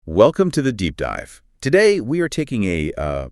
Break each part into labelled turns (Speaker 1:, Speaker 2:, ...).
Speaker 1: Welcome to the Deep Dive. Today, we are taking a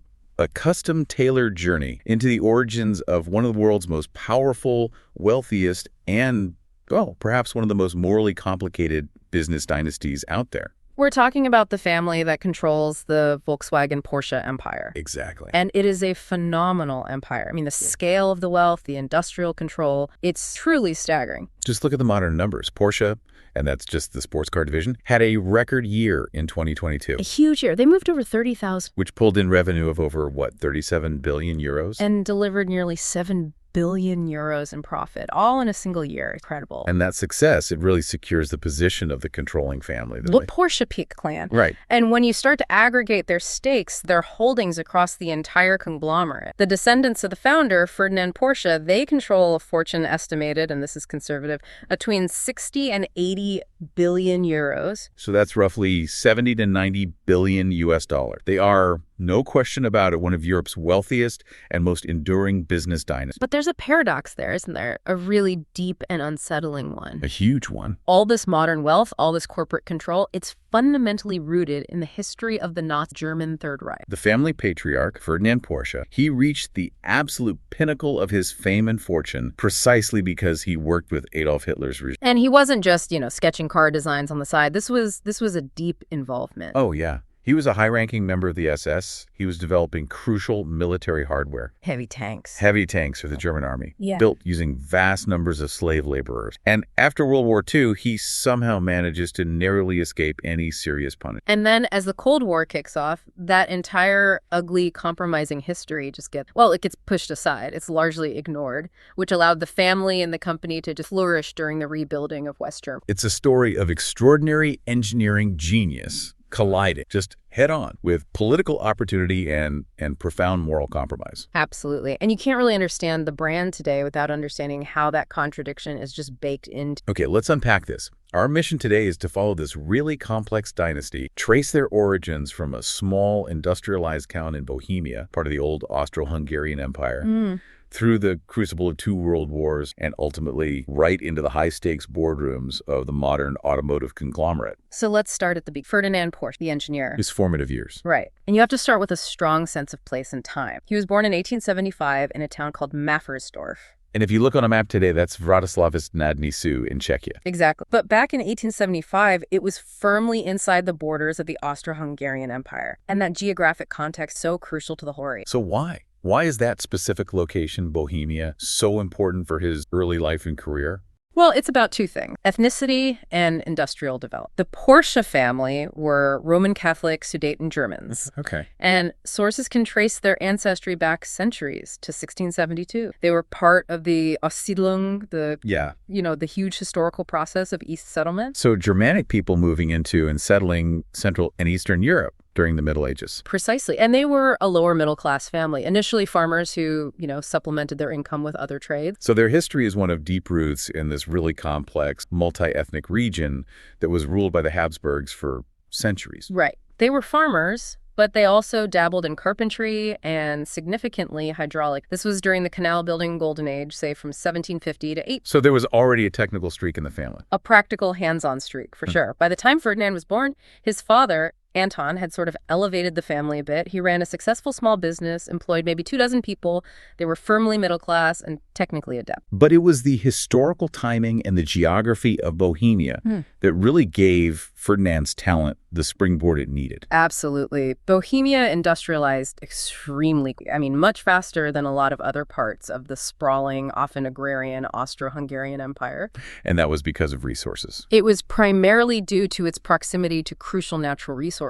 Speaker 1: custom-tailored journey into the origins of one of the world's most powerful, wealthiest, and, well, perhaps one of the most morally complicated business dynasties out there.
Speaker 2: We're talking about the family that controls the Volkswagen Porsche empire.
Speaker 1: Exactly.
Speaker 2: And it is a phenomenal empire. I mean, the scale of the wealth, the industrial control, it's truly staggering.
Speaker 1: Just look at the modern numbers. Porsche, and that's just the sports car division, had a record year in 2022.
Speaker 2: A huge year. They moved over 30,000.
Speaker 1: Which pulled in revenue of over, 37 billion euros?
Speaker 2: And delivered nearly 7 billion euros in profit, all in a single year. Incredible.
Speaker 1: And that success, it really secures the position of the controlling family.
Speaker 2: The Porsche-Piëch clan.
Speaker 1: Right.
Speaker 2: And when you start to aggregate their stakes, their holdings across the entire conglomerate, the descendants of the founder, Ferdinand Porsche, they control a fortune estimated, and this is conservative, between 60 and 80 billion euros.
Speaker 1: So that's roughly 70 to 90 billion US dollars. They are, no question about it, one of Europe's wealthiest and most enduring business dynasties.
Speaker 2: But there's a paradox there, isn't there? A really deep and unsettling one.
Speaker 1: A huge one.
Speaker 2: All this modern wealth, all this corporate control, it's fundamentally rooted in the history of the Nazi German Third Reich.
Speaker 1: The family patriarch, Ferdinand Porsche, he reached the absolute pinnacle of his fame and fortune precisely because he worked with Adolf Hitler's regime.
Speaker 2: And he wasn't just, sketching car designs on the side. This was a deep involvement.
Speaker 1: Oh, yeah. He was a high-ranking member of the SS. He was developing crucial military hardware.
Speaker 2: Heavy tanks.
Speaker 1: Heavy tanks for the German army.
Speaker 2: Yeah.
Speaker 1: Built using vast numbers of slave laborers. And after World War II, he somehow manages to narrowly escape any serious punishment.
Speaker 2: And then as the Cold War kicks off, that entire ugly, compromising history just gets pushed aside. It's largely ignored, which allowed the family and the company to just flourish during the rebuilding of West Germany.
Speaker 1: It's a story of extraordinary engineering genius colliding just head on with political opportunity and profound moral compromise.
Speaker 2: Absolutely. And you can't really understand the brand today without understanding how that contradiction is just baked into.
Speaker 1: Okay, let's unpack this. Our mission today is to follow this really complex dynasty, trace their origins from a small industrialized town in Bohemia, part of the old Austro-Hungarian Empire, through the crucible of two world wars, and ultimately right into the high-stakes boardrooms of the modern automotive conglomerate.
Speaker 2: So let's start at the beginning. Ferdinand Porsche, the engineer.
Speaker 1: His formative years.
Speaker 2: Right. And you have to start with a strong sense of place and time. He was born in 1875 in a town called Maffersdorf.
Speaker 1: And if you look on a map today, that's Vratislavice nad Nisou in Czechia.
Speaker 2: Exactly. But back in 1875, it was firmly inside the borders of the Austro-Hungarian Empire. And that geographic context so crucial to the story.
Speaker 1: So why? Why is that specific location, Bohemia, so important for his early life and career?
Speaker 2: Well, it's about two things: ethnicity and industrial development. The Porsche family were Roman Catholic Sudeten Germans.
Speaker 1: Okay.
Speaker 2: And sources can trace their ancestry back centuries to 1672. They were part of the Aussiedlung, the huge historical process of East settlement.
Speaker 1: So Germanic people moving into and settling Central and Eastern Europe during the Middle Ages.
Speaker 2: Precisely. And they were a lower middle class family, initially farmers who, supplemented their income with other trades.
Speaker 1: So their history is one of deep roots in this really complex, multi-ethnic region that was ruled by the Habsburgs for centuries.
Speaker 2: Right. They were farmers, but they also dabbled in carpentry and significantly hydraulic. This was during the canal building golden age, say from 1750 to 8.
Speaker 1: So there was already a technical streak in the family.
Speaker 2: A practical hands-on streak, for sure. By the time Ferdinand was born, his father, Anton, had sort of elevated the family a bit. He ran a successful small business, employed maybe 24 people. They were firmly middle class and technically adept.
Speaker 1: But it was the historical timing and the geography of Bohemia that really gave Ferdinand's talent the springboard it needed.
Speaker 2: Absolutely. Bohemia industrialized extremely, much faster than a lot of other parts of the sprawling, often agrarian Austro-Hungarian Empire.
Speaker 1: And that was because of resources.
Speaker 2: It was primarily due to its proximity to crucial natural resources,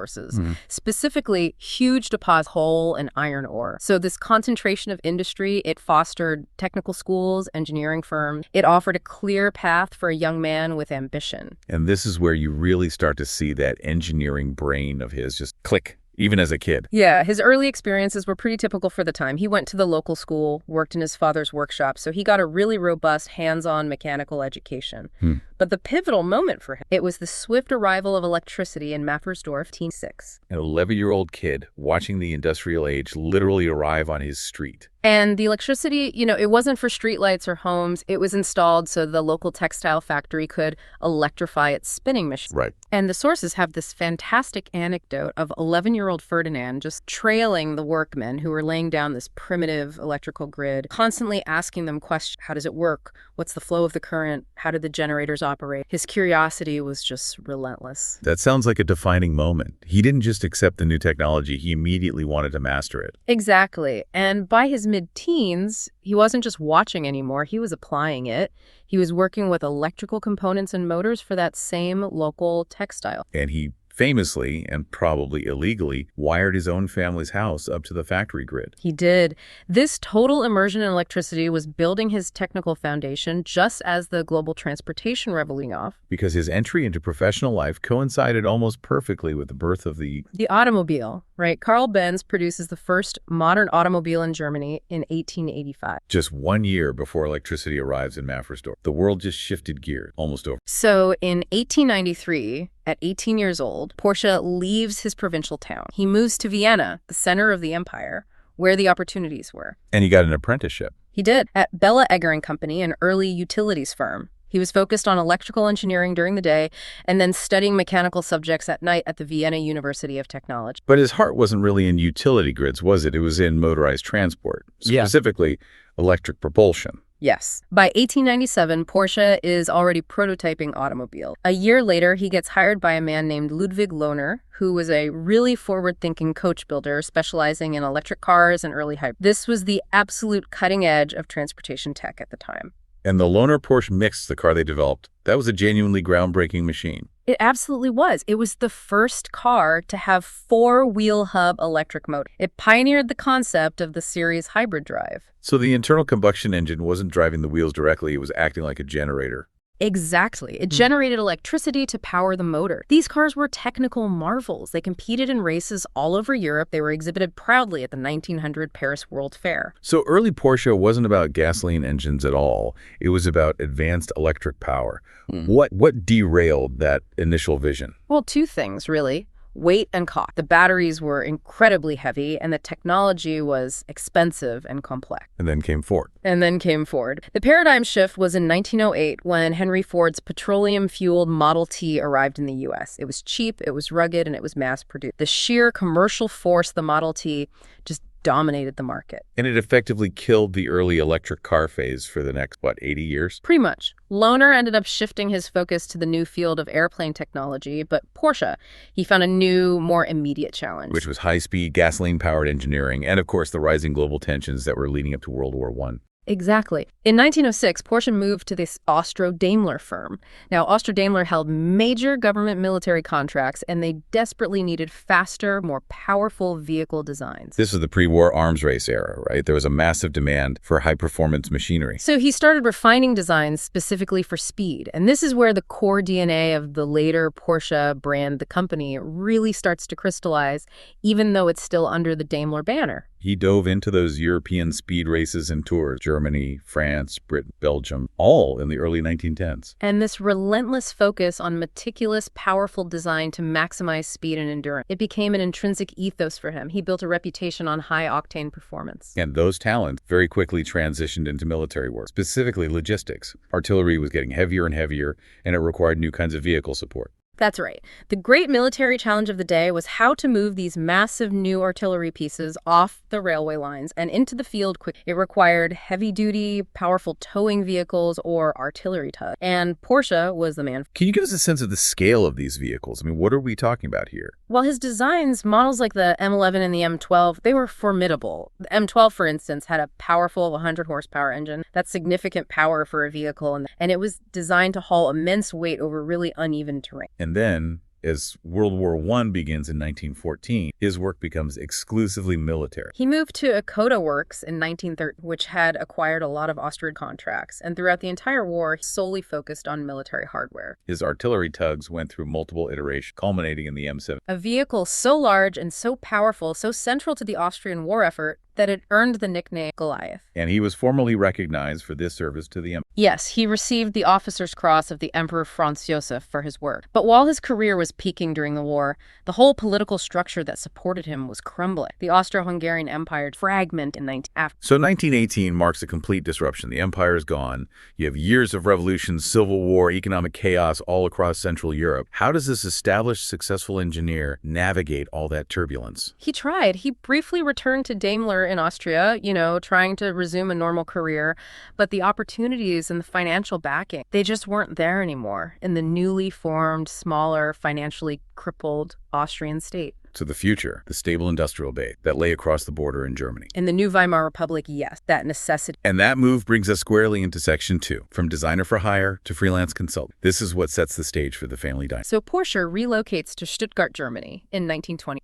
Speaker 2: specifically huge deposits of coal and iron ore. So this concentration of industry, it fostered technical schools, engineering firms. It offered a clear path for a young man with ambition.
Speaker 1: And this is where you really start to see that engineering brain of his just click, even as a kid.
Speaker 2: Yeah, his early experiences were pretty typical for the time. He went to the local school, worked in his father's workshop, so he got a really robust hands-on mechanical education. But the pivotal moment for him, it was the swift arrival of electricity in Mappersdorf, 1906.
Speaker 1: An 11-year-old kid watching the industrial age literally arrive on his street.
Speaker 2: And the electricity, it wasn't for streetlights or homes. It was installed so the local textile factory could electrify its spinning machine.
Speaker 1: Right.
Speaker 2: And the sources have this fantastic anecdote of 11-year-old Ferdinand just trailing the workmen who were laying down this primitive electrical grid, constantly asking them questions. How does it work? What's the flow of the current? How do the generators operate? His curiosity was just relentless.
Speaker 1: That sounds like a defining moment. He didn't just accept the new technology, he immediately wanted to master it.
Speaker 2: Exactly. And by his mid-teens, he wasn't just watching anymore, he was applying it. He was working with electrical components and motors for that same local textile.
Speaker 1: And he famously, and probably illegally, wired his own family's house up to the factory grid.
Speaker 2: He did. This total immersion in electricity was building his technical foundation just as the global transportation revolution off.
Speaker 1: Because his entry into professional life coincided almost perfectly with the birth of the
Speaker 2: automobile, right? Carl Benz produces the first modern automobile in Germany in 1885.
Speaker 1: Just 1 year before electricity arrives in Mappersdorf. The world just shifted gears, almost over.
Speaker 2: So in 1893, at 18 years old, Porsche leaves his provincial town. He moves to Vienna, the center of the empire, where the opportunities were.
Speaker 1: And he got an apprenticeship.
Speaker 2: He did, at Bella Egger & Company, an early utilities firm. He was focused on electrical engineering during the day and then studying mechanical subjects at night at the Vienna University of Technology.
Speaker 1: But his heart wasn't really in utility grids, was it? It was in motorized transport, specifically electric propulsion.
Speaker 2: Yes. By 1897, Porsche is already prototyping automobile. A year later, he gets hired by a man named Ludwig Lohner, who was a really forward-thinking coach builder specializing in electric cars and early hybrids. This was the absolute cutting edge of transportation tech at the time.
Speaker 1: And the Lohner Porsche Mix, the car they developed, that was a genuinely groundbreaking machine.
Speaker 2: It absolutely was. It was the first car to have four-wheel hub electric motor. It pioneered the concept of the series hybrid drive.
Speaker 1: So the internal combustion engine wasn't driving the wheels directly, it was acting like a generator.
Speaker 2: Exactly. It generated electricity to power the motor. These cars were technical marvels. They competed in races all over Europe. They were exhibited proudly at the 1900 Paris World Fair.
Speaker 1: So early Porsche wasn't about gasoline engines at all. It was about advanced electric power. What derailed that initial vision?
Speaker 2: Well, two things, really. Weight and cost. The batteries were incredibly heavy, and the technology was expensive and complex.
Speaker 1: And then came Ford.
Speaker 2: The paradigm shift was in 1908 when Henry Ford's petroleum-fueled Model T arrived in the U.S. It was cheap, it was rugged, and it was mass-produced. The sheer commercial force of the Model T just dominated the market.
Speaker 1: And it effectively killed the early electric car phase for the next, 80 years?
Speaker 2: Pretty much. Lohner ended up shifting his focus to the new field of airplane technology, but Porsche, he found a new, more immediate challenge.
Speaker 1: Which was high-speed, gasoline-powered engineering, and of course the rising global tensions that were leading up to World War I.
Speaker 2: Exactly. In 1906, Porsche moved to this Austro-Daimler firm. Now, Austro-Daimler held major government military contracts, and they desperately needed faster, more powerful vehicle designs.
Speaker 1: This was the pre-war arms race era, right? There was a massive demand for high-performance machinery.
Speaker 2: So he started refining designs specifically for speed, and this is where the core DNA of the later Porsche brand, the company, really starts to crystallize, even though it's still under the Daimler banner.
Speaker 1: He dove into those European speed races and tours, Germany, France, Britain, Belgium, all in the early 1910s.
Speaker 2: And this relentless focus on meticulous, powerful design to maximize speed and endurance, it became an intrinsic ethos for him. He built a reputation on high-octane performance.
Speaker 1: And those talents very quickly transitioned into military work, specifically logistics. Artillery was getting heavier and heavier, and it required new kinds of vehicle support.
Speaker 2: That's right. The great military challenge of the day was how to move these massive new artillery pieces off the railway lines and into the field quickly. It required heavy-duty, powerful towing vehicles or artillery tugs. And Porsche was the man.
Speaker 1: Can you give us a sense of the scale of these vehicles? I mean, what are we talking about here?
Speaker 2: Well, his designs, models like the M11 and the M12, they were formidable. The M12, for instance, had a powerful 100-horsepower engine. That's significant power for a vehicle, and it was designed to haul immense weight over really uneven terrain.
Speaker 1: And then, as World War I begins in 1914, his work becomes exclusively military.
Speaker 2: He moved to Akota Works in 1930, which had acquired a lot of Austrian contracts, and throughout the entire war, he solely focused on military hardware.
Speaker 1: His artillery tugs went through multiple iterations, culminating in the M7.
Speaker 2: A vehicle so large and so powerful, so central to the Austrian war effort, that it earned the nickname Goliath.
Speaker 1: And he was formally recognized for this service to the empire.
Speaker 2: Yes, he received the Officer's Cross of the Emperor Franz Joseph for his work. But while his career was peaking during the war, the whole political structure that supported him was crumbling. The Austro-Hungarian Empire fragmented in 19...
Speaker 1: So 1918 marks a complete disruption. The empire is gone. You have years of revolutions, civil war, economic chaos all across Central Europe. How does this established, successful engineer navigate all that turbulence?
Speaker 2: He tried. He briefly returned to Daimler in Austria, trying to resume a normal career. But the opportunities and the financial backing, they just weren't there anymore in the newly formed, smaller, financially crippled Austrian state.
Speaker 1: To the future, the stable industrial base that lay across the border in Germany.
Speaker 2: In the new Weimar Republic, yes, that necessity.
Speaker 1: And that move brings us squarely into Section 2, from designer for hire to freelance consultant. This is what sets the stage for the family dynasty.
Speaker 2: So Porsche relocates to Stuttgart, Germany in 1920.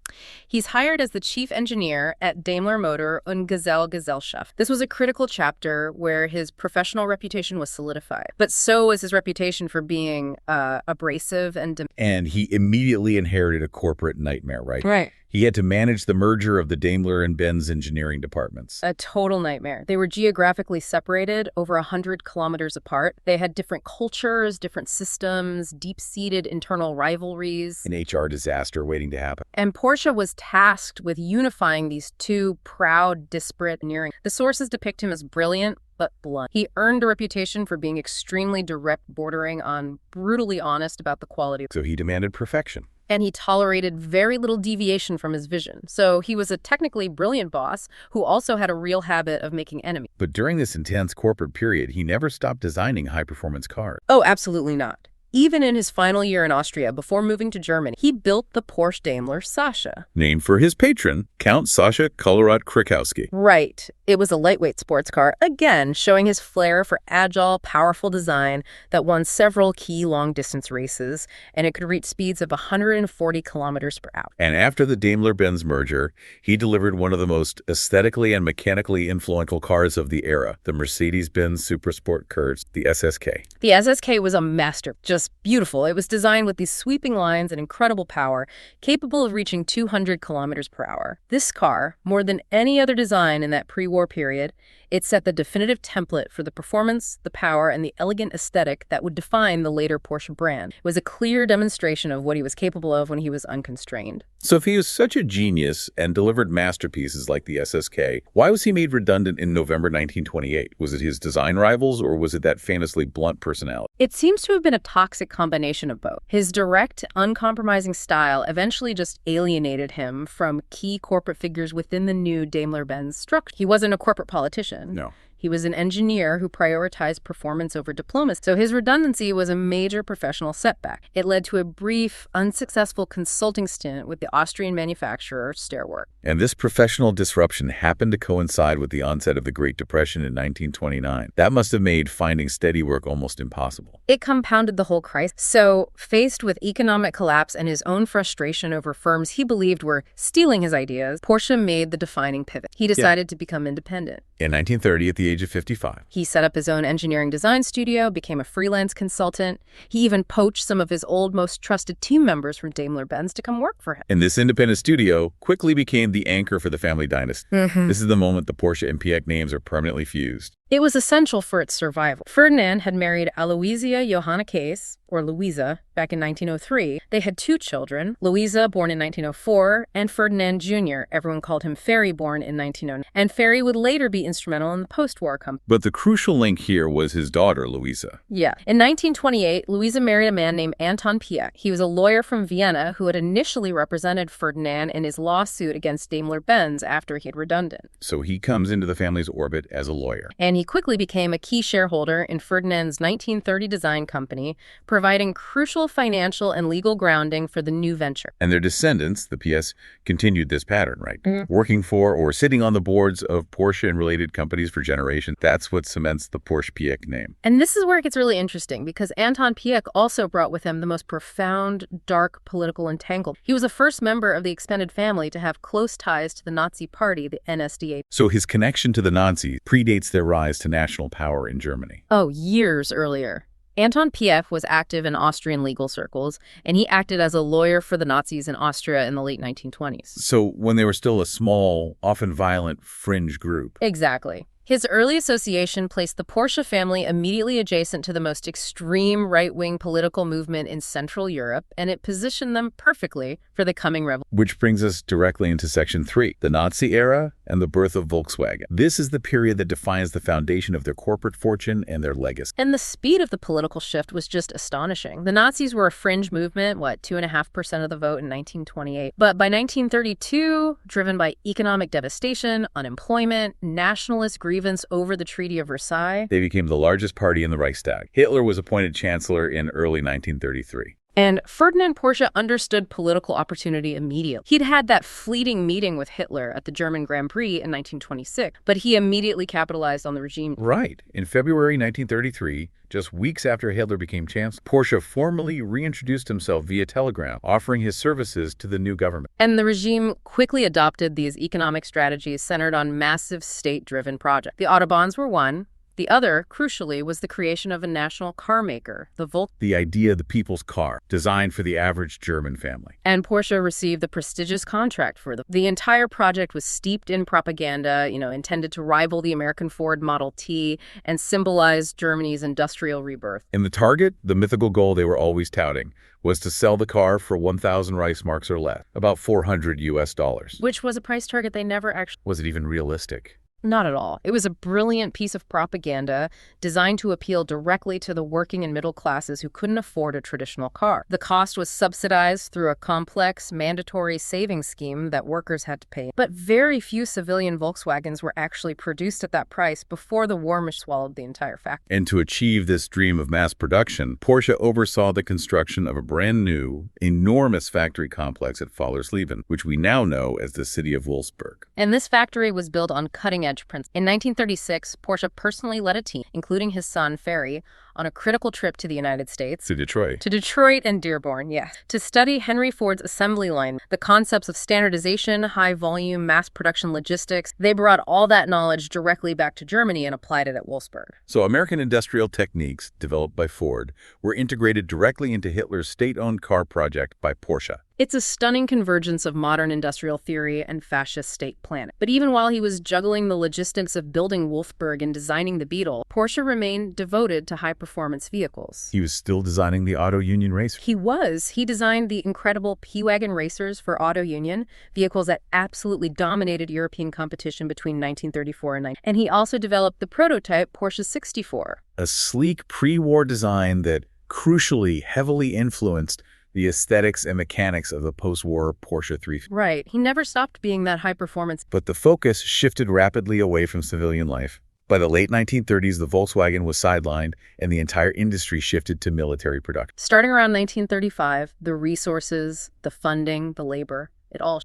Speaker 2: He's hired as the chief engineer at Daimler Motor und Gesellschaft. This was a critical chapter where his professional reputation was solidified, but so was his reputation for being abrasive
Speaker 1: and he immediately inherited a corporate nightmare, right?
Speaker 2: Right.
Speaker 1: He had to manage the merger of the Daimler and Benz engineering departments.
Speaker 2: A total nightmare. They were geographically separated, over 100 kilometers apart. They had different cultures, different systems, deep-seated internal rivalries.
Speaker 1: An HR disaster waiting to happen.
Speaker 2: And Porsche was tasked with unifying these two proud, disparate engineering. The sources depict him as brilliant, but blunt. He earned a reputation for being extremely direct, bordering on brutally honest about the quality.
Speaker 1: So he demanded perfection.
Speaker 2: And he tolerated very little deviation from his vision. So he was a technically brilliant boss who also had a real habit of making enemies.
Speaker 1: But during this intense corporate period, he never stopped designing high-performance cars.
Speaker 2: Oh, absolutely not. Even in his final year in Austria, before moving to Germany, he built the Porsche Daimler Sascha.
Speaker 1: Named for his patron, Count Sascha Kolowrat-Krikowski.
Speaker 2: Right. It was a lightweight sports car, again, showing his flair for agile, powerful design that won several key long-distance races, and it could reach speeds of 140 kilometers per hour.
Speaker 1: And after the Daimler-Benz merger, he delivered one of the most aesthetically and mechanically influential cars of the era, the Mercedes-Benz Supersport Curves, the SSK.
Speaker 2: The SSK was a masterpiece, just beautiful. It was designed with these sweeping lines and incredible power, capable of reaching 200 kilometers per hour. This car, more than any other design in that pre-war period, it set the definitive template for the performance, the power, and the elegant aesthetic that would define the later Porsche brand. It was a clear demonstration of what he was capable of when he was unconstrained.
Speaker 1: So if he was such a genius and delivered masterpieces like the SSK, why was he made redundant in November 1928? Was it his design rivals, or was it that famously blunt personality?
Speaker 2: It seems to have been a toxic combination of both. His direct, uncompromising style eventually just alienated him from key corporate figures within the new Daimler-Benz structure. He wasn't a corporate politician.
Speaker 1: No.
Speaker 2: He was an engineer who prioritized performance over diplomacy. So his redundancy was a major professional setback. It led to a brief, unsuccessful consulting stint with the Austrian manufacturer Stairwork.
Speaker 1: And this professional disruption happened to coincide with the onset of the Great Depression in 1929. That must have made finding steady work almost impossible.
Speaker 2: It compounded the whole crisis. So, faced with economic collapse and his own frustration over firms he believed were stealing his ideas, Porsche made the defining pivot. He decided to become independent.
Speaker 1: In 1930, at the age of 55.
Speaker 2: He set up his own engineering design studio, became a freelance consultant. He even poached some of his old, most trusted team members from Daimler-Benz to come work for him.
Speaker 1: And this independent studio quickly became the anchor for the family dynasty. This is the moment the Porsche and Piëch names are permanently fused.
Speaker 2: It was essential for its survival. Ferdinand had married Aloysia Johanna Case, or Louisa, back in 1903. They had two children, Louisa, born in 1904, and Ferdinand Jr., everyone called him Ferry, born in 1909. And Ferry would later be instrumental in the post-war company.
Speaker 1: But the crucial link here was his daughter, Louisa.
Speaker 2: Yeah. In 1928, Louisa married a man named Anton Piëch. He was a lawyer from Vienna who had initially represented Ferdinand in his lawsuit against Daimler-Benz after he had redundant.
Speaker 1: So he comes into the family's orbit as a lawyer.
Speaker 2: And he quickly became a key shareholder in Ferdinand's 1930 design company, providing crucial financial and legal grounding for the new venture.
Speaker 1: And their descendants, the Piëch, continued this pattern, right? Working for or sitting on the boards of Porsche and related companies for generations. That's what cements the Porsche-Piëch name.
Speaker 2: And this is where it gets really interesting, because Anton Piëch also brought with him the most profound, dark political entanglement. He was the first member of the extended family to have close ties to the Nazi party, the NSDAP.
Speaker 1: So his connection to the Nazis predates their rise to national power in Germany.
Speaker 2: Oh, years earlier. Anton Piëch was active in Austrian legal circles, and he acted as a lawyer for the Nazis in Austria in the late 1920s.
Speaker 1: So when they were still a small, often violent, fringe group.
Speaker 2: Exactly. His early association placed the Porsche family immediately adjacent to the most extreme right-wing political movement in Central Europe, and it positioned them perfectly for the coming revolution.
Speaker 1: Which brings us directly into Section 3, the Nazi era and the birth of Volkswagen. This is the period that defines the foundation of their corporate fortune and their legacy.
Speaker 2: And the speed of the political shift was just astonishing. The Nazis were a fringe movement, 2.5% of the vote in 1928. But by 1932, driven by economic devastation, unemployment, nationalist grievance over the Treaty of Versailles,
Speaker 1: they became the largest party in the Reichstag. Hitler was appointed chancellor in early 1933.
Speaker 2: And Ferdinand Porsche understood political opportunity immediately. He'd had that fleeting meeting with Hitler at the German Grand Prix in 1926, but he immediately capitalized on the regime.
Speaker 1: Right. In February 1933, just weeks after Hitler became chancellor, Porsche formally reintroduced himself via telegram, offering his services to the new government.
Speaker 2: And the regime quickly adopted these economic strategies centered on massive state-driven projects. The Autobahns were one. The other, crucially, was the creation of a national car maker, the Volkswagen.
Speaker 1: The idea of the people's car, designed for the average German family.
Speaker 2: And Porsche received the prestigious contract for them. The entire project was steeped in propaganda, intended to rival the American Ford Model T and symbolize Germany's industrial rebirth.
Speaker 1: And the target, the mythical goal they were always touting, was to sell the car for 1,000 Reichsmarks or less, about $400.
Speaker 2: Which was a price target they never actually...
Speaker 1: Was it even realistic?
Speaker 2: Not at all. It was a brilliant piece of propaganda designed to appeal directly to the working and middle classes who couldn't afford a traditional car. The cost was subsidized through a complex, mandatory savings scheme that workers had to pay. But very few civilian Volkswagens were actually produced at that price before the war swallowed the entire factory.
Speaker 1: And to achieve this dream of mass production, Porsche oversaw the construction of a brand new, enormous factory complex at Fallersleben, which we now know as the city of Wolfsburg.
Speaker 2: And this factory was built on cutting-edge principles. In 1936, Porsche personally led a team, including his son, Ferry, on a critical trip to the United States.
Speaker 1: To Detroit.
Speaker 2: To Detroit and Dearborn, yes. To study Henry Ford's assembly line, the concepts of standardization, high-volume, mass production logistics. They brought all that knowledge directly back to Germany and applied it at Wolfsburg.
Speaker 1: So American industrial techniques, developed by Ford, were integrated directly into Hitler's state-owned car project by Porsche.
Speaker 2: It's a stunning convergence of modern industrial theory and fascist state planning. But even while he was juggling the logistics of building Wolfsburg and designing the Beetle, Porsche remained devoted to high-performance vehicles.
Speaker 1: He was still designing the Auto Union racer.
Speaker 2: He was. He designed the incredible P-Wagon racers for Auto Union, vehicles that absolutely dominated European competition between 1934 and 19... And he also developed the prototype Porsche 64.
Speaker 1: A sleek pre-war design that crucially heavily influenced the aesthetics and mechanics of the post-war Porsche 350.
Speaker 2: Right. He never stopped being that high-performance.
Speaker 1: But the focus shifted rapidly away from civilian life. By the late 1930s, the Volkswagen was sidelined, and the entire industry shifted to military production.
Speaker 2: Starting around 1935, the resources, the funding, the labor,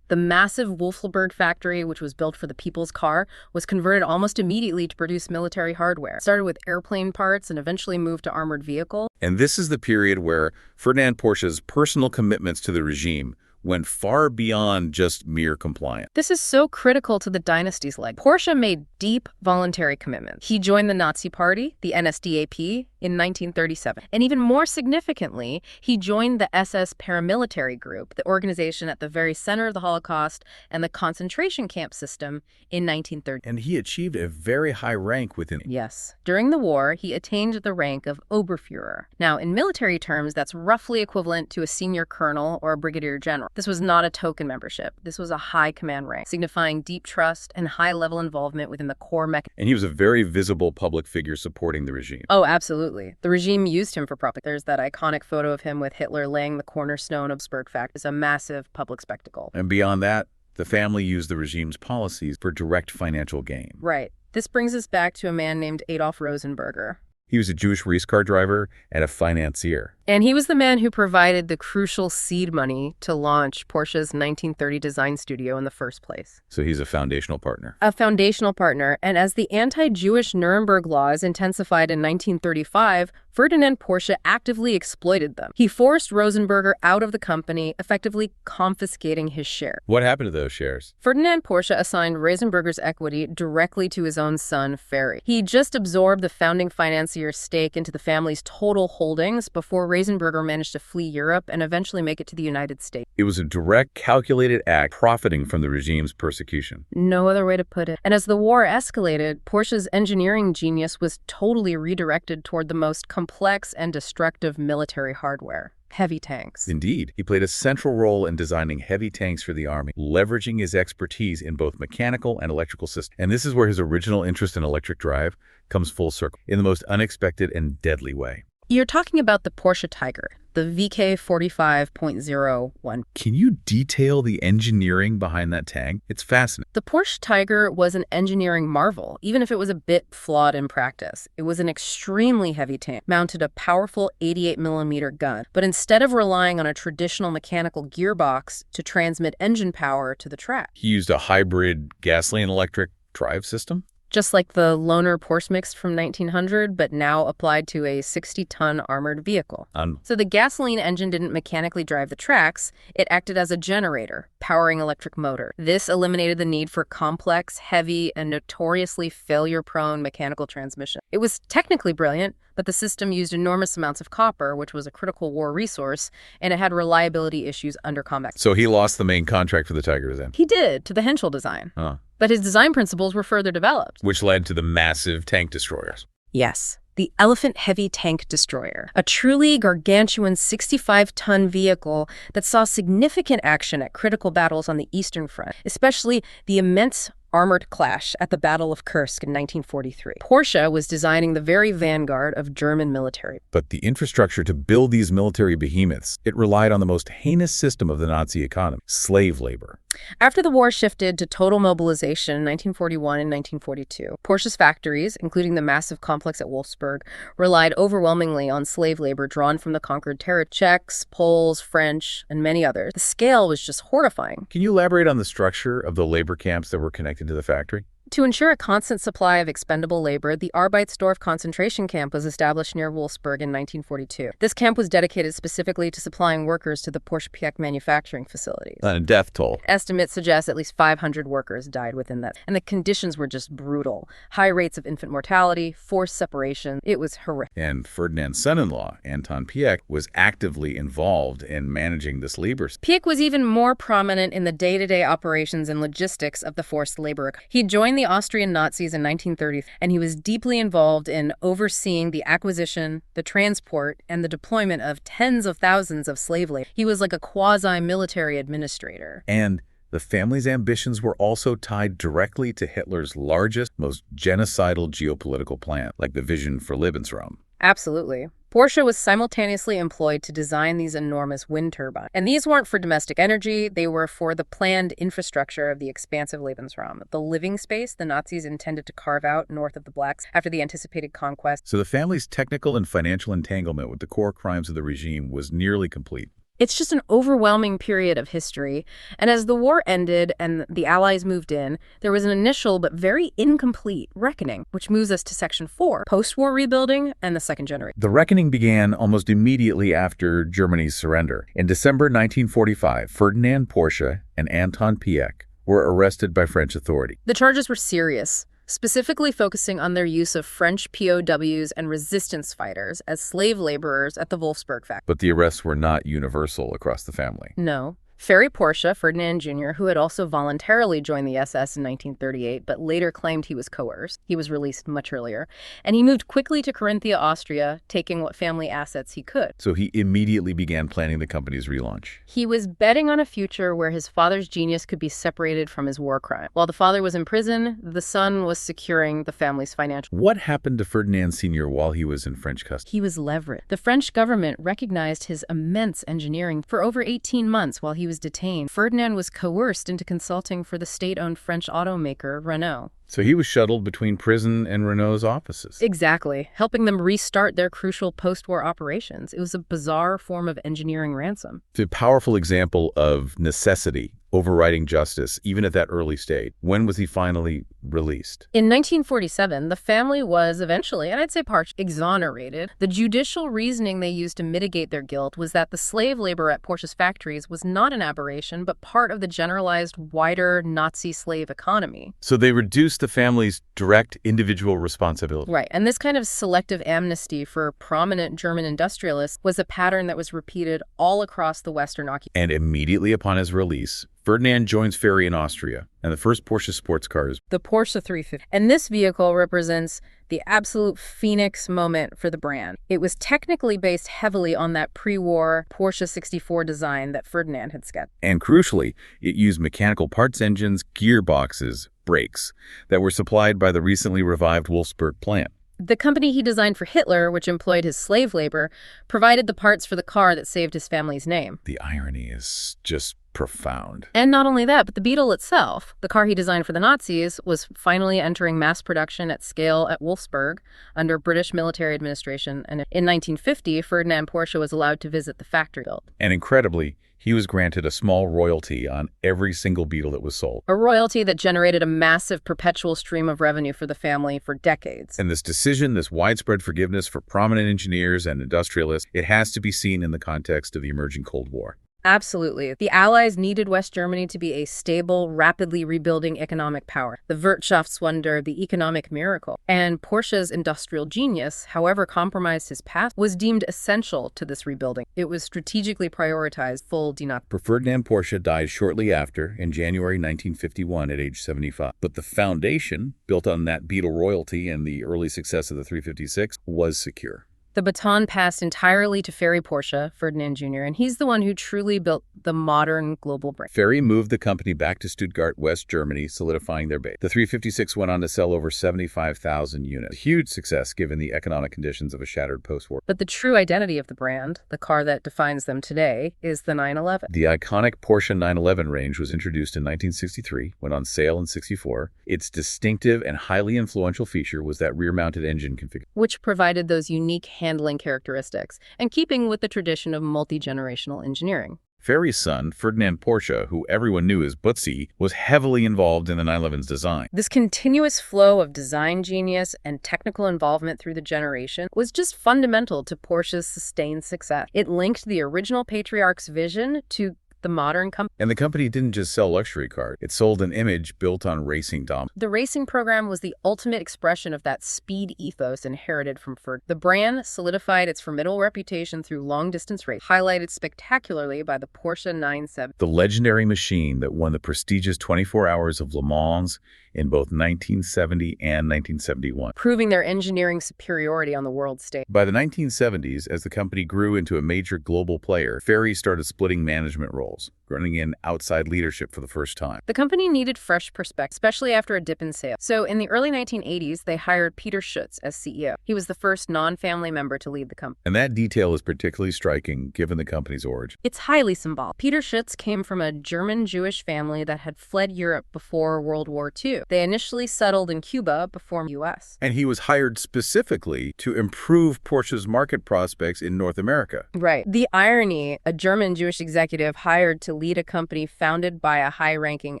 Speaker 2: the massive Wolfsburg factory, which was built for the people's car, was converted almost immediately to produce military hardware. It started with airplane parts and eventually moved to armored vehicles.
Speaker 1: And this is the period where Ferdinand Porsche's personal commitments to the regime went far beyond just mere compliance.
Speaker 2: This is so critical to the dynasty's legacy. Porsche made deep voluntary commitments. He joined the Nazi Party, the NSDAP, in 1937. And even more significantly, he joined the SS paramilitary group, the organization at the very center of the Holocaust and the concentration camp system, in 1930.
Speaker 1: And he achieved a very high rank within it.
Speaker 2: Yes. During the war, he attained the rank of Oberfuhrer. Now, in military terms, that's roughly equivalent to a senior colonel or a brigadier general. This was not a token membership. This was a high command rank, signifying deep trust and high-level involvement within the core mechanism.
Speaker 1: And he was a very visible public figure supporting the regime.
Speaker 2: Oh, absolutely. The regime used him for propaganda. There's that iconic photo of him with Hitler laying the cornerstone of Wolfsburg factory. It's a massive public spectacle.
Speaker 1: And beyond that, the family used the regime's policies for direct financial gain.
Speaker 2: Right. This brings us back to a man named Adolf Rosenberger.
Speaker 1: He was a Jewish race car driver and a financier.
Speaker 2: And he was the man who provided the crucial seed money to launch Porsche's 1930 design studio in the first place.
Speaker 1: So he's a foundational partner.
Speaker 2: A foundational partner. And as the anti-Jewish Nuremberg laws intensified in 1935, Ferdinand Porsche actively exploited them. He forced Rosenberger out of the company, effectively confiscating his share.
Speaker 1: What happened to those shares?
Speaker 2: Ferdinand Porsche assigned Rosenberger's equity directly to his own son, Ferry. He just absorbed the founding financier fancier stake into the family's total holdings before Reisenberger managed to flee Europe and eventually make it to the United States.
Speaker 1: It was a direct, calculated act profiting from the regime's persecution.
Speaker 2: No other way to put it. And as the war escalated, Porsche's engineering genius was totally redirected toward the most complex and destructive military hardware. Heavy tanks.
Speaker 1: Indeed, he played a central role in designing heavy tanks for the army, leveraging his expertise in both mechanical and electrical systems. And this is where his original interest in electric drive comes full circle, in the most unexpected and deadly way.
Speaker 2: You're talking about the Porsche Tiger, the VK45.01.
Speaker 1: Can you detail the engineering behind that tank? It's fascinating.
Speaker 2: The Porsche Tiger was an engineering marvel, even if it was a bit flawed in practice. It was an extremely heavy tank, mounted a powerful 88mm gun, but instead of relying on a traditional mechanical gearbox to transmit engine power to the track.
Speaker 1: He used a hybrid gasoline-electric drive system?
Speaker 2: Just like the Lohner Porsche mix from 1900, but now applied to a 60-ton armored vehicle. So the gasoline engine didn't mechanically drive the tracks, it acted as a generator, powering electric motor. This eliminated the need for complex, heavy, and notoriously failure-prone mechanical transmission. It was technically brilliant, but the system used enormous amounts of copper, which was a critical war resource, and it had reliability issues under combat.
Speaker 1: So he lost the main contract for the Tiger then?
Speaker 2: He did, to the Henschel design. But his design principles were further developed.
Speaker 1: Which led to the massive tank destroyers.
Speaker 2: Yes. The Elephant Heavy Tank Destroyer, a truly gargantuan 65-ton vehicle that saw significant action at critical battles on the Eastern Front, especially the immense armored clash at the Battle of Kursk in 1943. Porsche was designing the very vanguard of German military.
Speaker 1: But the infrastructure to build these military behemoths, it relied on the most heinous system of the Nazi economy, slave labor.
Speaker 2: After the war shifted to total mobilization in 1941 and 1942, Porsche's factories, including the massive complex at Wolfsburg, relied overwhelmingly on slave labor drawn from the conquered territory. Czechs, Poles, French, and many others. The scale was just horrifying.
Speaker 1: Can you elaborate on the structure of the labor camps that were connected to the factory?
Speaker 2: To ensure a constant supply of expendable labor, the Arbeitsdorf concentration camp was established near Wolfsburg in 1942. This camp was dedicated specifically to supplying workers to the Porsche-Piëch manufacturing facilities.
Speaker 1: And a death toll.
Speaker 2: Estimates suggest at least 500 workers died within that. And the conditions were just brutal. High rates of infant mortality, forced separation. It was horrific.
Speaker 1: And Ferdinand's son-in-law, Anton Piëch, was actively involved in managing this labor.
Speaker 2: Piëch was even more prominent in the day-to-day operations and logistics of the forced labor. He joined the Austrian Nazis in 1930, and he was deeply involved in overseeing the acquisition, the transport, and the deployment of tens of thousands of slave labor. He was like a quasi-military administrator.
Speaker 1: And the family's ambitions were also tied directly to Hitler's largest, most genocidal geopolitical plan, like the Vision for Lebensraum.
Speaker 2: Absolutely. Porsche was simultaneously employed to design these enormous wind turbines. And these weren't for domestic energy, they were for the planned infrastructure of the expansive Lebensraum, the living space the Nazis intended to carve out north of the Blacks after the anticipated conquest.
Speaker 1: So the family's technical and financial entanglement with the core crimes of the regime was nearly complete.
Speaker 2: It's just an overwhelming period of history. And as the war ended and the Allies moved in, there was an initial but very incomplete reckoning, which moves us to Section 4, post-war rebuilding and the second generation.
Speaker 1: The reckoning began almost immediately after Germany's surrender. In December 1945, Ferdinand Porsche and Anton Piëch were arrested by French authorities.
Speaker 2: The charges were serious, specifically focusing on their use of French POWs and resistance fighters as slave laborers at the Wolfsburg factory.
Speaker 1: But the arrests were not universal across the family.
Speaker 2: No. Ferry Porsche, Ferdinand Jr., who had also voluntarily joined the SS in 1938, but later claimed he was coerced. He was released much earlier. And he moved quickly to Carinthia, Austria, taking what family assets he could.
Speaker 1: So he immediately began planning the company's relaunch.
Speaker 2: He was betting on a future where his father's genius could be separated from his war crime. While the father was in prison, the son was securing the family's financial.
Speaker 1: What happened to Ferdinand Sr. while he was in French custody?
Speaker 2: He was leveraged. The French government recognized his immense engineering. For over 18 months while he was detained, Ferdinand was coerced into consulting for the state-owned French automaker Renault.
Speaker 1: So he was shuttled between prison and Renault's offices.
Speaker 2: Exactly, helping them restart their crucial post-war operations. It was a bizarre form of engineering ransom.
Speaker 1: It's a powerful example of necessity overriding justice, even at that early stage. When was he finally released?
Speaker 2: In 1947, the family was eventually, and I'd say partially, exonerated. The judicial reasoning they used to mitigate their guilt was that the slave labor at Porsche's factories was not an aberration, but part of the generalized, wider Nazi slave economy.
Speaker 1: So they reduced the family's direct individual responsibility.
Speaker 2: Right, and this kind of selective amnesty for prominent German industrialists was a pattern that was repeated all across the Western occupation.
Speaker 1: And immediately upon his release, Ferdinand joins Ferry in Austria, and the first Porsche sports car is
Speaker 2: the Porsche 350. And this vehicle represents the absolute phoenix moment for the brand. It was technically based heavily on that pre-war Porsche 64 design that Ferdinand had sketched.
Speaker 1: And crucially, it used mechanical parts engines, gearboxes, brakes that were supplied by the recently revived Wolfsburg plant.
Speaker 2: The company he designed for Hitler, which employed his slave labor, provided the parts for the car that saved his family's name.
Speaker 1: The irony is just profound.
Speaker 2: And not only that, but the Beetle itself, the car he designed for the Nazis, was finally entering mass production at scale at Wolfsburg under British military administration. And in 1950, Ferdinand Porsche was allowed to visit the factory built.
Speaker 1: And incredibly, he was granted a small royalty on every single Beetle that was sold.
Speaker 2: A royalty that generated a massive perpetual stream of revenue for the family for decades.
Speaker 1: And this decision, this widespread forgiveness for prominent engineers and industrialists, it has to be seen in the context of the emerging Cold War.
Speaker 2: Absolutely. The Allies needed West Germany to be a stable, rapidly rebuilding economic power. The Wirtschaftswunder, the economic miracle. And Porsche's industrial genius, however compromised his past, was deemed essential to this rebuilding. It was strategically prioritized full denaturation.
Speaker 1: Ferdinand Porsche died shortly after, in January 1951 at age 75. But the foundation, built on that Beetle royalty and the early success of the 356, was secure.
Speaker 2: The baton passed entirely to Ferry Porsche, Ferdinand Jr., and he's the one who truly built the modern global brand.
Speaker 1: Ferry moved the company back to Stuttgart, West Germany, solidifying their base. The 356 went on to sell over 75,000 units. A huge success given the economic conditions of a shattered post-war.
Speaker 2: But the true identity of the brand, the car that defines them today, is the 911.
Speaker 1: The iconic Porsche 911 range was introduced in 1963, went on sale in 64. Its distinctive and highly influential feature was that rear-mounted engine configuration,
Speaker 2: which provided those unique handling characteristics, and keeping with the tradition of multi-generational engineering.
Speaker 1: Ferry's son, Ferdinand Porsche, who everyone knew as Butzi, was heavily involved in the 911's design.
Speaker 2: This continuous flow of design genius and technical involvement through the generation was just fundamental to Porsche's sustained success. It linked the original patriarch's vision to the modern company.
Speaker 1: And the company didn't just sell luxury cars. It sold an image built on racing dominance.
Speaker 2: The racing program was the ultimate expression of that speed ethos inherited from Ford. The brand solidified its formidable reputation through long-distance race, highlighted spectacularly by the Porsche 970.
Speaker 1: The legendary machine that won the prestigious 24 Hours of Le Mans in both 1970 and 1971.
Speaker 2: Proving their engineering superiority on the world stage.
Speaker 1: By the 1970s, as the company grew into a major global player, Ferry started splitting management roles, running in outside leadership for the first time.
Speaker 2: The company needed fresh perspective, especially after a dip in sales. So in the early 1980s, they hired Peter Schutz as CEO. He was the first non-family member to lead the company.
Speaker 1: And that detail is particularly striking given the company's origin.
Speaker 2: It's highly symbolic. Peter Schutz came from a German Jewish family that had fled Europe before World War II. They initially settled in Cuba before the U.S.
Speaker 1: And he was hired specifically to improve Porsche's market prospects in North America.
Speaker 2: Right. The irony, a German Jewish executive hired to lead a company founded by a high-ranking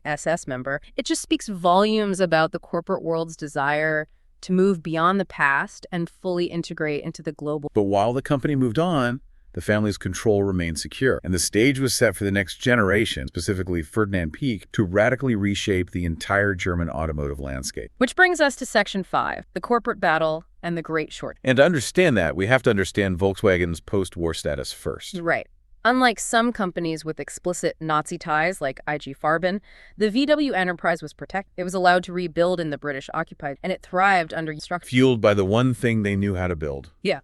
Speaker 2: SS member, it just speaks volumes about the corporate world's desire to move beyond the past and fully integrate into the global.
Speaker 1: But while the company moved on, the family's control remained secure, and the stage was set for the next generation, specifically Ferdinand Porsche, to radically reshape the entire German automotive landscape.
Speaker 2: Which brings us to Section 5, the corporate battle and the great short.
Speaker 1: And to understand that, we have to understand Volkswagen's post-war status first.
Speaker 2: Right. Unlike some companies with explicit Nazi ties like IG Farben, the VW enterprise was protected. It was allowed to rebuild in the British occupied, and it thrived under structure.
Speaker 1: Fueled by the one thing they knew how to build.
Speaker 2: Yeah.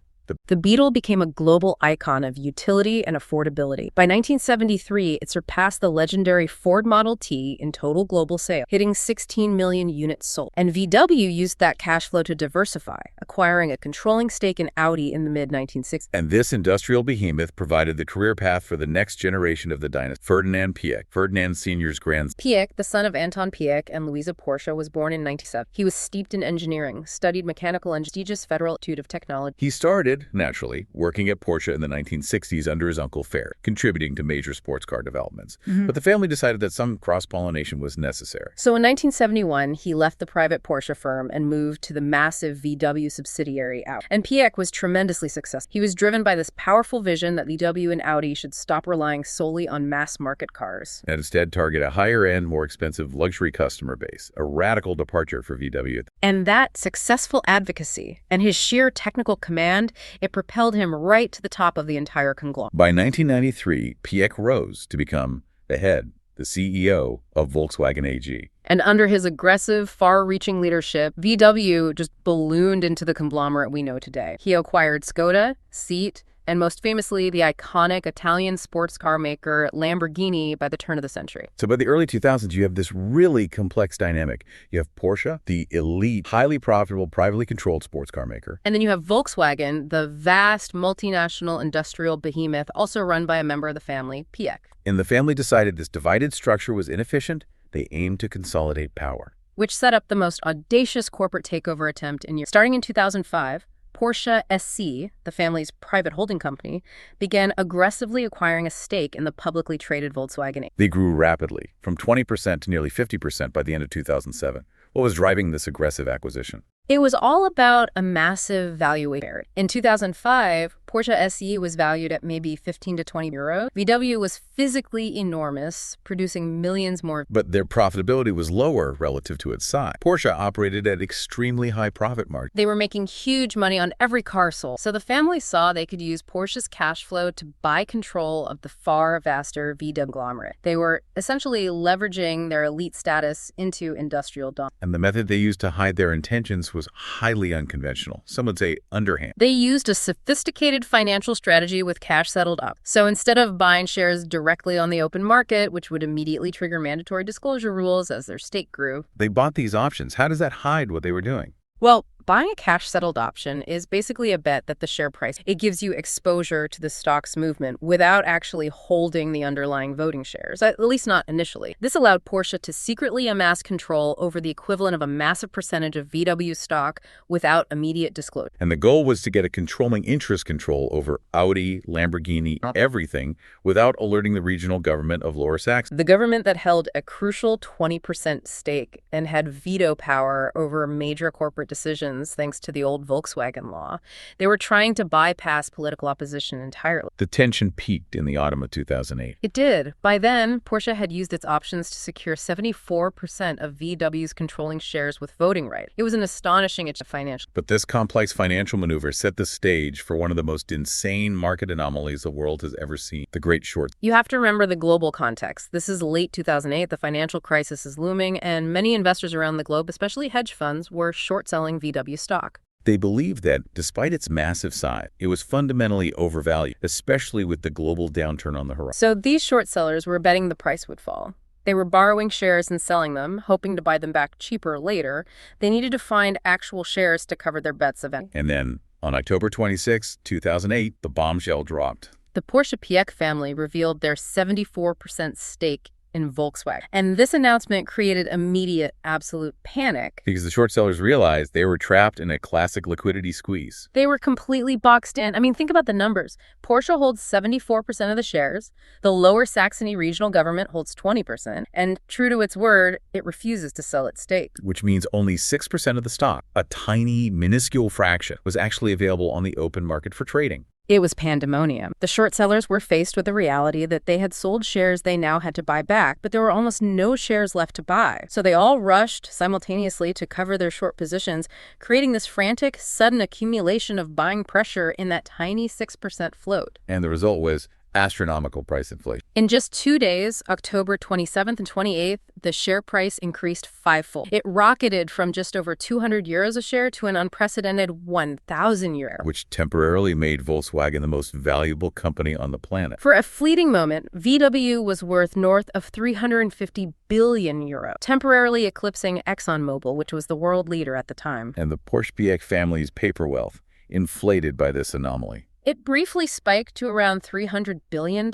Speaker 2: The Beetle became a global icon of utility and affordability. By 1973, it surpassed the legendary Ford Model T in total global sales, hitting 16 million units sold. And VW used that cash flow to diversify, acquiring a controlling stake in Audi in the mid-1960s.
Speaker 1: And this industrial behemoth provided the career path for the next generation of the dynasty, Ferdinand Porsche, Ferdinand Sr.'s grandson.
Speaker 2: Piëch, the son of Anton Piëch and Louisa Porsche, was born in 1997. He was steeped in engineering, studied mechanical and prestigious Federal Institute of Technology.
Speaker 1: He started started, naturally, working at Porsche in the 1960s under his uncle Ferd, contributing to major sports car developments. But the family decided that some cross-pollination was necessary.
Speaker 2: So in 1971, he left the private Porsche firm and moved to the massive VW subsidiary Audi. And Piëch was tremendously successful. He was driven by this powerful vision that VW and Audi should stop relying solely on mass-market cars.
Speaker 1: And instead target a higher-end, more expensive luxury customer base, a radical departure for VW.
Speaker 2: And that successful advocacy and his sheer technical command, it propelled him right to the top of the entire conglomerate.
Speaker 1: By 1993, Piëch rose to become the CEO of Volkswagen AG.
Speaker 2: And under his aggressive, far-reaching leadership, VW just ballooned into the conglomerate we know today. He acquired Skoda, Seat, and most famously, the iconic Italian sports car maker Lamborghini by the turn of the century.
Speaker 1: So by the early 2000s, you have this really complex dynamic. You have Porsche, the elite, highly profitable, privately controlled sports car maker.
Speaker 2: And then you have Volkswagen, the vast multinational industrial behemoth, also run by a member of the family, Piëch.
Speaker 1: And the family decided this divided structure was inefficient. They aimed to consolidate power,
Speaker 2: which set up the most audacious corporate takeover attempt in years. Starting in 2005, Porsche SE, the family's private holding company, began aggressively acquiring a stake in the publicly traded Volkswagen.
Speaker 1: They grew rapidly, from 20% to nearly 50% by the end of 2007. What was driving this aggressive acquisition?
Speaker 2: It was all about a massive valuation. In 2005, Porsche SE was valued at maybe 15 to 20 euros. VW was physically enormous, producing millions more.
Speaker 1: But their profitability was lower relative to its size. Porsche operated at extremely high profit margins.
Speaker 2: They were making huge money on every car sold. So the family saw they could use Porsche's cash flow to buy control of the far vaster VW conglomerate. They were essentially leveraging their elite status into industrial dominance.
Speaker 1: And the method they used to hide their intentions was highly unconventional. Some would say underhand.
Speaker 2: They used a sophisticated financial strategy with cash settled up. So instead of buying shares directly on the open market, which would immediately trigger mandatory disclosure rules as their stake grew,
Speaker 1: they bought these options. How does that hide what they were doing?
Speaker 2: Well, buying a cash-settled option is basically a bet that the share price, it gives you exposure to the stock's movement without actually holding the underlying voting shares, at least not initially. This allowed Porsche to secretly amass control over the equivalent of a massive percentage of VW stock without immediate disclosure.
Speaker 1: And the goal was to get a controlling interest control over Audi, Lamborghini, everything, without alerting the regional government of Lower Saxony.
Speaker 2: The government that held a crucial 20% stake and had veto power over major corporate decisions thanks to the old Volkswagen law. They were trying to bypass political opposition entirely.
Speaker 1: The tension peaked in the autumn of 2008.
Speaker 2: It did. By then, Porsche had used its options to secure 74% of VW's controlling shares with voting rights. It was an astonishing financial.
Speaker 1: But this complex financial maneuver set the stage for one of the most insane market anomalies the world has ever seen, the Great Short.
Speaker 2: You have to remember the global context. This is late 2008, the financial crisis is looming, and many investors around the globe, especially hedge funds, were short-selling VW stock.
Speaker 1: They believed that, despite its massive size, it was fundamentally overvalued, especially with the global downturn on the horizon.
Speaker 2: So these short sellers were betting the price would fall. They were borrowing shares and selling them, hoping to buy them back cheaper later. They needed to find actual shares to cover their bets eventually.
Speaker 1: And then, on October 26, 2008, the bombshell dropped.
Speaker 2: The Porsche-Piëch family revealed their 74% stake in Volkswagen. And this announcement created immediate, absolute panic.
Speaker 1: Because the short sellers realized they were trapped in a classic liquidity squeeze.
Speaker 2: They were completely boxed in. I mean, think about the numbers. Porsche holds 74% of the shares. The Lower Saxony regional government holds 20%. And true to its word, it refuses to sell its stake.
Speaker 1: Which means only 6% of the stock, a tiny, minuscule fraction, was actually available on the open market for trading.
Speaker 2: It was pandemonium. The short sellers were faced with the reality that they had sold shares they now had to buy back, but there were almost no shares left to buy. So they all rushed simultaneously to cover their short positions, creating this frantic, sudden accumulation of buying pressure in that tiny 6% float.
Speaker 1: And the result was astronomical price inflation.
Speaker 2: In just 2 days, October 27th and 28th, the share price increased fivefold. It rocketed from just over 200 euros a share to an unprecedented 1,000 euros.
Speaker 1: Which temporarily made Volkswagen the most valuable company on the planet.
Speaker 2: For a fleeting moment, VW was worth north of 350 billion euro, temporarily eclipsing ExxonMobil, which was the world leader at the time.
Speaker 1: And the Porsche-Piëch family's paper wealth, inflated by this anomaly.
Speaker 2: It briefly spiked to around $300 billion.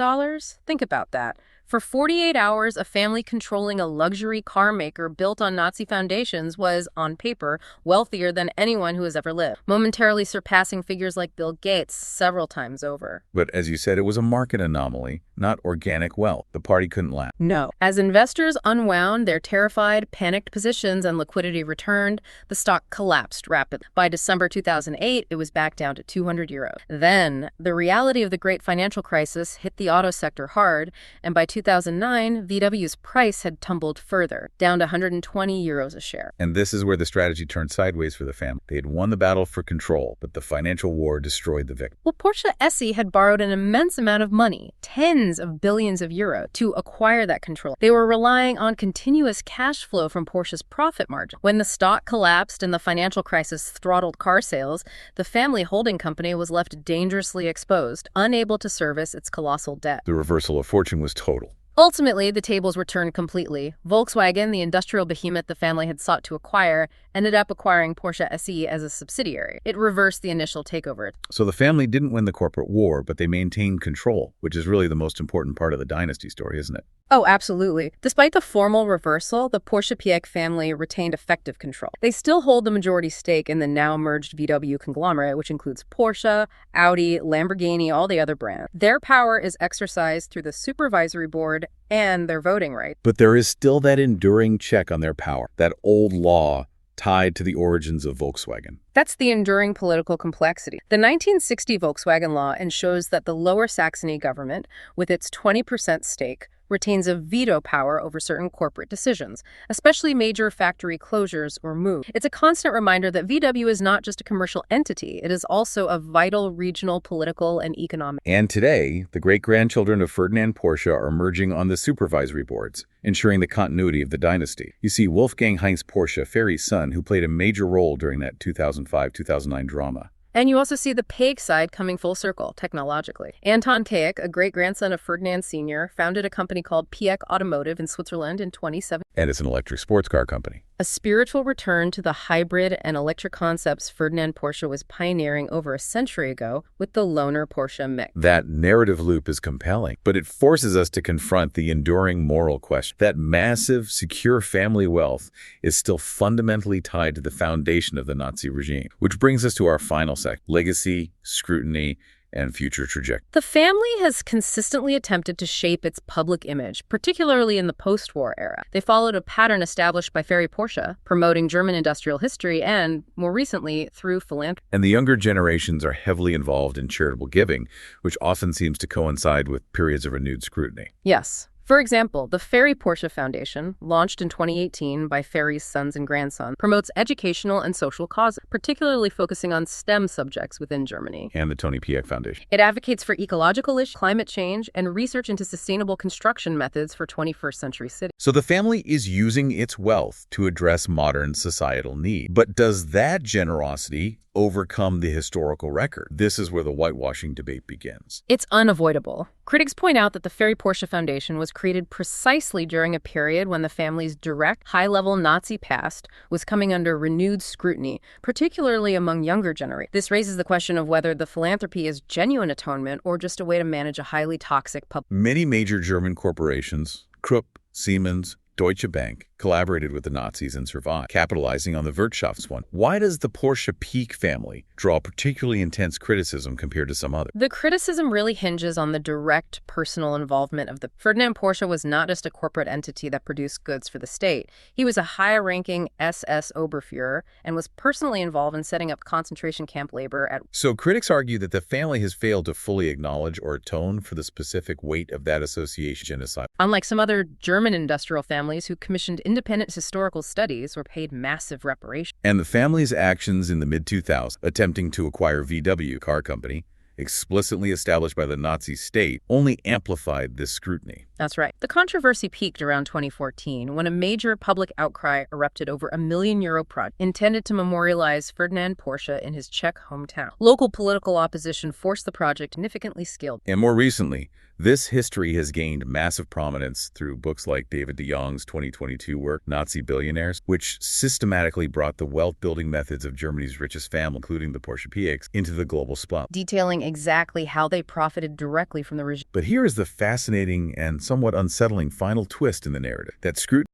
Speaker 2: Think about that. For 48 hours, a family controlling a luxury car maker built on Nazi foundations was, on paper, wealthier than anyone who has ever lived, momentarily surpassing figures like Bill Gates several times over.
Speaker 1: But as you said, it was a market anomaly, not organic wealth. The party couldn't last.
Speaker 2: No. As investors unwound their terrified, panicked positions and liquidity returned, the stock collapsed rapidly. By December 2008, it was back down to €200. Then, the reality of the great financial crisis hit the auto sector hard, and by 2009, VW's price had tumbled further, down to €120 a share.
Speaker 1: And this is where the strategy turned sideways for the family. They had won the battle for control, but the financial war destroyed the victory.
Speaker 2: Well, Porsche-Piëch had borrowed an immense amount of money, tens of billions of euro, to acquire that control. They were relying on continuous cash flow from Porsche's profit margin. When the stock collapsed and the financial crisis throttled car sales, the family holding company was left dangerously exposed, unable to service its colossal debt.
Speaker 1: The reversal of fortune was total.
Speaker 2: Ultimately, the tables were turned completely. Volkswagen, the industrial behemoth the family had sought to acquire, ended up acquiring Porsche-Piëch as a subsidiary. It reversed the initial takeover.
Speaker 1: So the family didn't win the corporate war, but they maintained control, which is really the most important part of the dynasty story, isn't it?
Speaker 2: Oh, absolutely. Despite the formal reversal, the Porsche-Piëch family retained effective control. They still hold the majority stake in the now merged VW conglomerate, which includes Porsche, Audi, Lamborghini, all the other brands. Their power is exercised through the supervisory board and their voting rights.
Speaker 1: But there is still that enduring check on their power, that old law tied to the origins of Volkswagen.
Speaker 2: That's the enduring political complexity. The 1960 Volkswagen law ensures that the Lower Saxony government, with its 20% stake, retains a veto power over certain corporate decisions, especially major factory closures or moves. It's a constant reminder that VW is not just a commercial entity, it is also a vital regional, political, and economic.
Speaker 1: And today, the great-grandchildren of Ferdinand Porsche are emerging on the supervisory boards, ensuring the continuity of the dynasty. You see Wolfgang Heinz Porsche, Ferry's son, who played a major role during that 2005-2009 drama.
Speaker 2: And you also see the Piëch side coming full circle, technologically. Anton Piëch, a great-grandson of Ferdinand Sr., founded a company called Piëch Automotive in Switzerland in 2017.
Speaker 1: And it's an electric sports car company.
Speaker 2: A spiritual return to the hybrid and electric concepts Ferdinand Porsche was pioneering over a century ago with the loaner Porsche-Piëch.
Speaker 1: That narrative loop is compelling, but it forces us to confront the enduring moral question. That massive, secure family wealth is still fundamentally tied to the foundation of the Nazi regime, which brings us to our final section: legacy, scrutiny, and future trajectory.
Speaker 2: The family has consistently attempted to shape its public image, particularly in the post-war era. They followed a pattern established by Ferry Porsche, promoting German industrial history and, more recently, through philanthropy.
Speaker 1: And the younger generations are heavily involved in charitable giving, which often seems to coincide with periods of renewed scrutiny.
Speaker 2: Yes. For example, the Ferry Porsche Foundation, launched in 2018 by Ferry's sons and grandsons, promotes educational and social causes, particularly focusing on STEM subjects within Germany.
Speaker 1: And the Tony Piëch Foundation.
Speaker 2: It advocates for ecological issues, climate change, and research into sustainable construction methods for 21st century cities.
Speaker 1: So the family is using its wealth to address modern societal need. But does that generosity overcome the historical record? This is where the whitewashing debate begins.
Speaker 2: It's unavoidable. Critics point out that the Ferry Porsche Foundation was created precisely during a period when the family's direct, high-level Nazi past was coming under renewed scrutiny, particularly among younger generations. This raises the question of whether the philanthropy is genuine atonement or just a way to manage a highly toxic public.
Speaker 1: Many major German corporations, Krupp, Siemens, Deutsche Bank, collaborated with the Nazis and survived, capitalizing on the Wirtschaftswunder. Why does the Porsche-Piëch family draw particularly intense criticism compared to some others?
Speaker 2: The criticism really hinges on the direct personal involvement of the Ferdinand Porsche was not just a corporate entity that produced goods for the state. He was a high-ranking SS Oberfuhrer and was personally involved in setting up concentration camp labor at...
Speaker 1: So critics argue that the family has failed to fully acknowledge or atone for the specific weight of that association genocide.
Speaker 2: Unlike some other German industrial families who commissioned independent historical studies or paid massive reparations.
Speaker 1: And the family's actions in the mid-2000s, attempting to acquire VW car company, explicitly established by the Nazi state, only amplified this scrutiny.
Speaker 2: That's right. The controversy peaked around 2014 when a major public outcry erupted over a €1 million project intended to memorialize Ferdinand Porsche in his Czech hometown. Local political opposition forced the project significantly scaled.
Speaker 1: And more recently, This history has gained massive prominence through books like David de Jong's 2022 work, Nazi Billionaires, which systematically brought the wealth-building methods of Germany's richest family, including the Porsche-Piëch, into the global spotlight,
Speaker 2: detailing exactly how they profited directly from the regime.
Speaker 1: But here is the fascinating and somewhat unsettling final twist in the narrative. That scrutiny